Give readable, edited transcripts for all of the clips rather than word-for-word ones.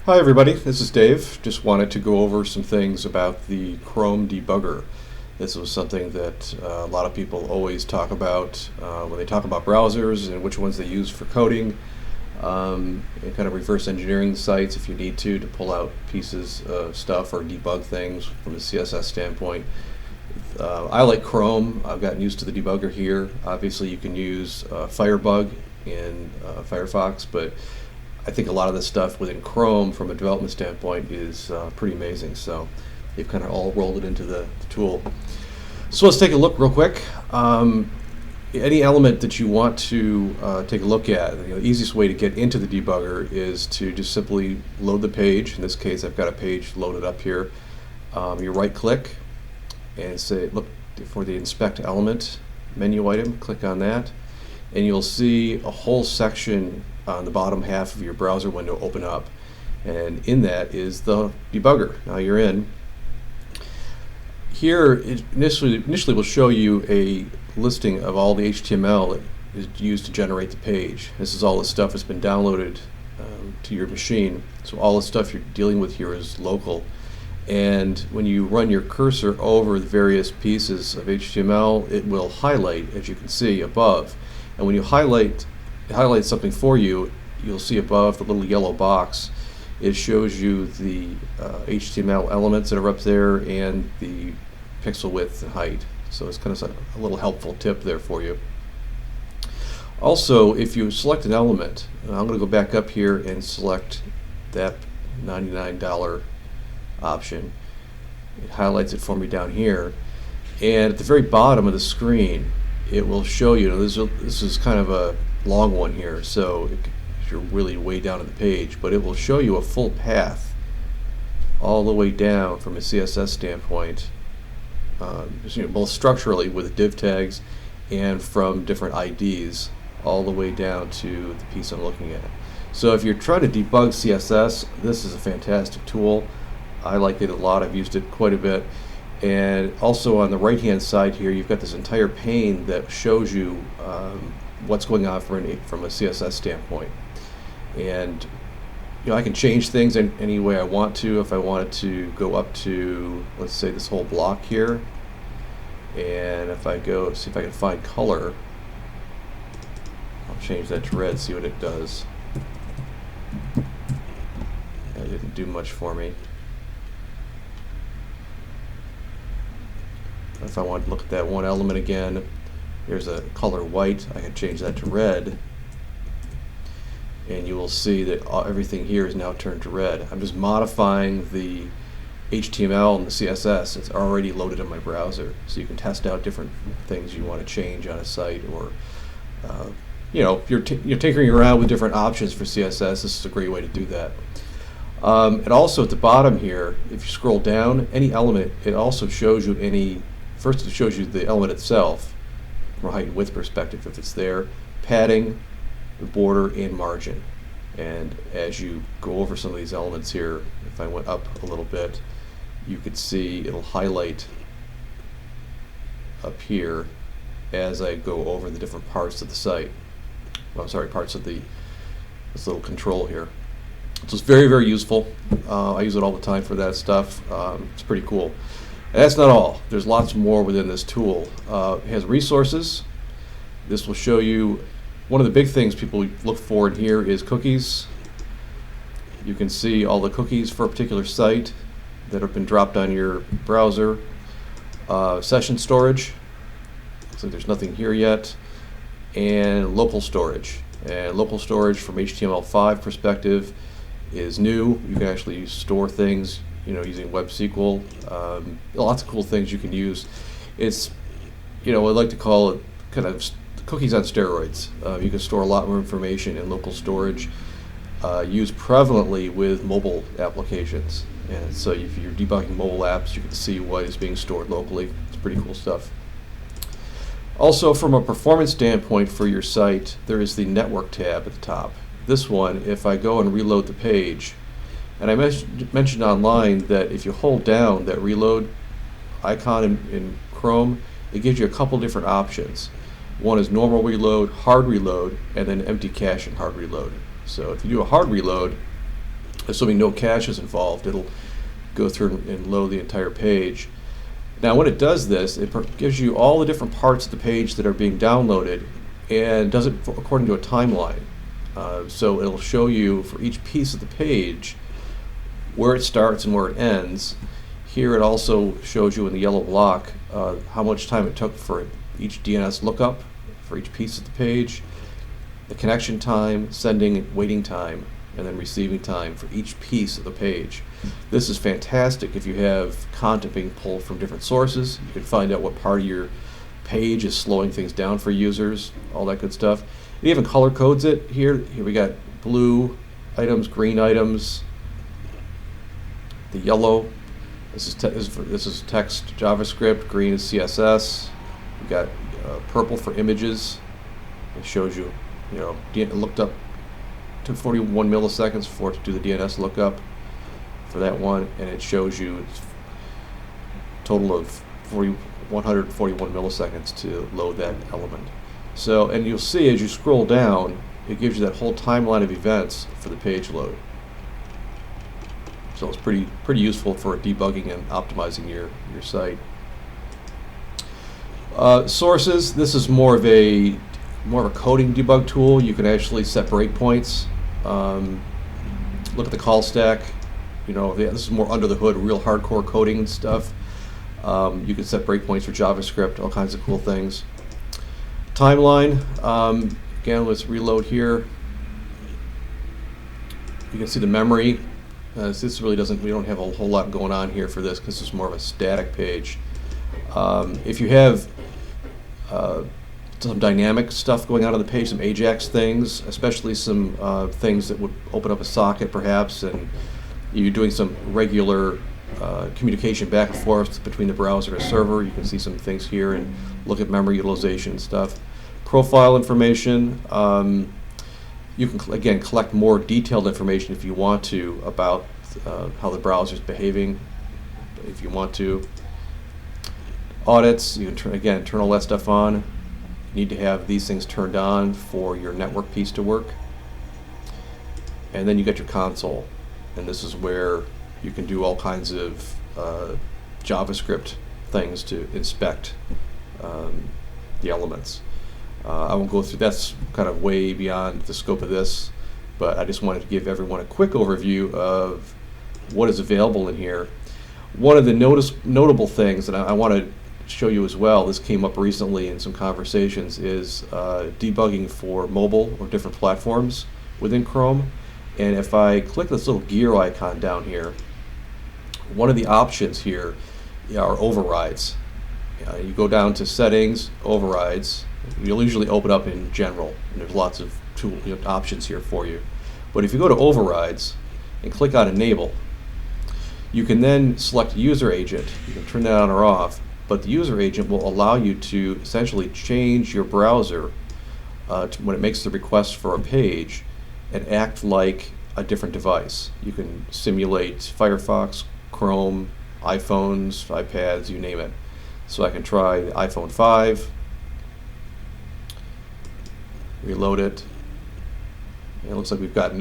Hi everybody, this is Dave. Just wanted to go over some things about the Chrome debugger. This was something that a lot of people always talk about when they talk about browsers and which ones they use for coding, and kind of reverse engineering sites if you need to pull out pieces of stuff or debug things from a CSS standpoint. I like Chrome. I've gotten used to the debugger here. Obviously you can use Firebug in Firefox, but I think a lot of this stuff within Chrome from a development standpoint is pretty amazing. So they've kind of all rolled it into the tool. So let's take a look real quick. Any element that you want to take a look at, the easiest way to get into the debugger is to just simply load the page. In this case, I've got a page loaded up here. You right click and say look for the inspect element menu item, click on that, and you'll see a whole section on the bottom half of your browser window open up, and in that is the debugger. Now you're in. Here it initially will show you a listing of all the HTML that is used to generate the page. This is all the stuff that's been downloaded to your machine, so all the stuff you're dealing with here is local. And when you run your cursor over the various pieces of HTML, it will highlight, as you can see above. And when you highlight something for you, you'll see above the little yellow box, it shows you the HTML elements that are up there and the pixel width and height. So it's kind of a little helpful tip there for you. Also, if you select an element, I'm going to go back up here and select that $99 option. It highlights it for me down here, and at the very bottom of the screen it will show you, this is kind of a long one here, so you're really way down on the page, but it will show you a full path all the way down from a CSS standpoint, both structurally with div tags and from different IDs all the way down to the piece I'm looking at. So if you're trying to debug CSS, this is a fantastic tool. I like it a lot. I've used it quite a bit. And also on the right hand side here, you've got this entire pane that shows you what's going on from a CSS standpoint. And I can change things in any way I want to. If I wanted to go up to, let's say, this whole block here, and if I go see if I can find color, I'll change that to red, see what it does. That didn't do much for me. If I want to look at that one element again, here's a color white, I can change that to red, and you will see that everything here is now turned to red. I'm just modifying the HTML and the CSS. It's already loaded in my browser, so you can test out different things you want to change on a site, or if you're tinkering around with different options for CSS, this is a great way to do that. And also at the bottom here, if you scroll down, any element, it also shows you first it shows you the element itself from a height and width perspective, if it's there, padding, the border, and margin. And as you go over some of these elements here, if I went up a little bit, you could see it'll highlight up here as I go over the different parts of the site. Well, sorry, parts of this little control here. So it's very, very useful. I use it all the time for that stuff. It's pretty cool. And that's not all. There's lots more within this tool. It has resources. This will show you, one of the big things people look for in here is cookies. You can see all the cookies for a particular site that have been dropped on your browser. Session storage. Looks like there's nothing here yet. And local storage. And local storage from HTML5 perspective is new. You can actually store things, using web SQL. Lots of cool things you can use. It's, I like to call it kind of cookies on steroids. You can store a lot more information in local storage, used prevalently with mobile applications. And so if you're debugging mobile apps, you can see what is being stored locally. It's pretty cool stuff. Also, from a performance standpoint for your site, there is the network tab at the top. This one, if I go and reload the page, and I mentioned online that if you hold down that reload icon in Chrome, it gives you a couple different options. One is normal reload, hard reload, and then empty cache and hard reload. So if you do a hard reload, assuming no cache is involved. It'll go through and load the entire page. Now when it does this, it gives you all the different parts of the page that are being downloaded and does it according to a timeline. So it'll show you for each piece of the page where it starts and where it ends. Here it also shows you in the yellow block how much time it took for each DNS lookup for each piece of the page, the connection time, sending, waiting time, and then receiving time for each piece of the page. This is fantastic if you have content being pulled from different sources. You can find out what part of your page is slowing things down for users, all that good stuff. It even color codes it here. Here we got blue items, green items, the yellow. This is text JavaScript, green is CSS. We got purple for images. It shows you, it looked up, took 41 milliseconds for it to do the DNS lookup for that one, and it shows you a total of 141 milliseconds to load that element. So, and you'll see as you scroll down, it gives you that whole timeline of events for the page load. So it's pretty useful for debugging and optimizing your site. Sources. This is more of a coding debug tool. You can actually set breakpoints. Look at the call stack. This is more under the hood, real hardcore coding stuff. You can set breakpoints for JavaScript, all kinds of cool things. Timeline. Again, let's reload here. You can see the memory. This really we don't have a whole lot going on here for this because it's more of a static page. If you have some dynamic stuff going on the page, some AJAX things, especially some things that would open up a socket perhaps, and you're doing some regular communication back and forth between the browser and server, you can see some things here and look at memory utilization and stuff. Profile information. You can, again, collect more detailed information if you want to about how the browser is behaving, if you want to. Audits, you can turn all that stuff on. You need to have these things turned on for your network piece to work. And then you get your console. And this is where you can do all kinds of JavaScript things to inspect the elements. I won't go through, that's kind of way beyond the scope of this, but I just wanted to give everyone a quick overview of what is available in here. One of the notable things that I want to show you as well, this came up recently in some conversations, is debugging for mobile or different platforms within Chrome. And if I click this little gear icon down here, one of the options here are overrides. You go down to settings, overrides. You'll usually open up in general, and there's lots of options here for you. But if you go to overrides and click on enable, you can then select user agent. You can turn that on or off, but the user agent will allow you to essentially change your browser when it makes the request for a page and act like a different device. You can simulate Firefox, Chrome, iPhones, iPads, you name it. So I can try the iPhone 5, reload it, and it looks like we've got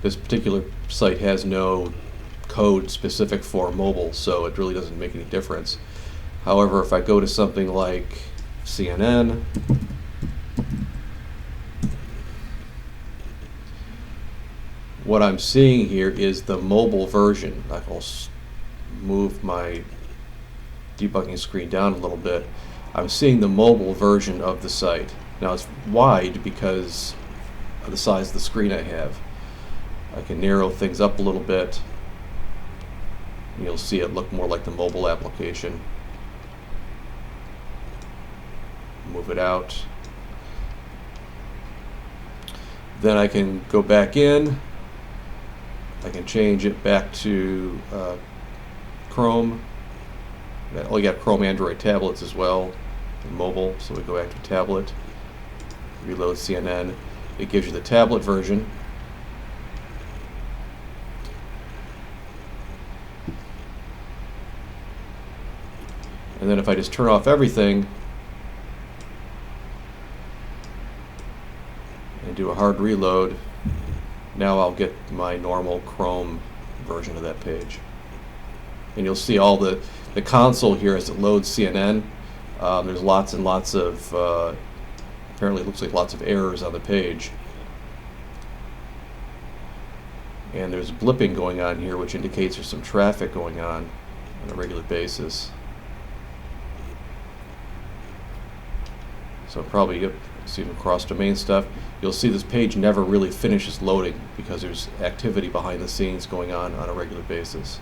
this particular site has no code specific for mobile, so it really doesn't make any difference. However, if I go to something like CNN, what I'm seeing here is the mobile version. I'll move my debugging screen down a little bit. I'm seeing the mobile version of the site. Now it's wide because of the size of the screen I have. I can narrow things up a little bit. You'll see it look more like the mobile application. Move it out. Then I can go back in. I can change it back to Chrome. Oh, you got Chrome Android tablets as well, and mobile, so we go back to tablet. Reload CNN. It gives you the tablet version. And then if I just turn off everything and do a hard reload, Now I'll get my normal Chrome version of that page. And you'll see all the console here as it loads CNN. There's lots and lots of, apparently it looks like lots of errors on the page. And there's blipping going on here, which indicates there's some traffic going on a regular basis. So probably see some cross-domain stuff. You'll see this page never really finishes loading because there's activity behind the scenes going on a regular basis.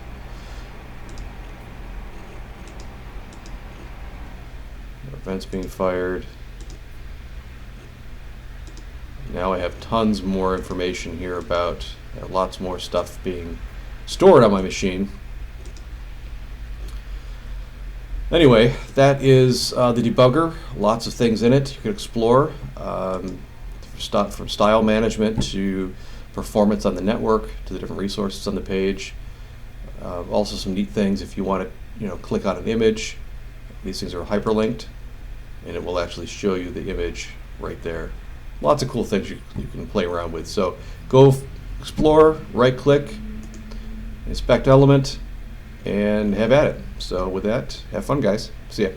Events being fired. Now I have tons more information here about lots more stuff being stored on my machine. Anyway, that is the debugger. Lots of things in it you can explore, from style management to performance on the network to the different resources on the page. Also some neat things if you want to click on an image. These things are hyperlinked, and it will actually show you the image right there. Lots of cool things you can play around with. So go explore, right-click, inspect element, and have at it. So with that, have fun, guys. See ya.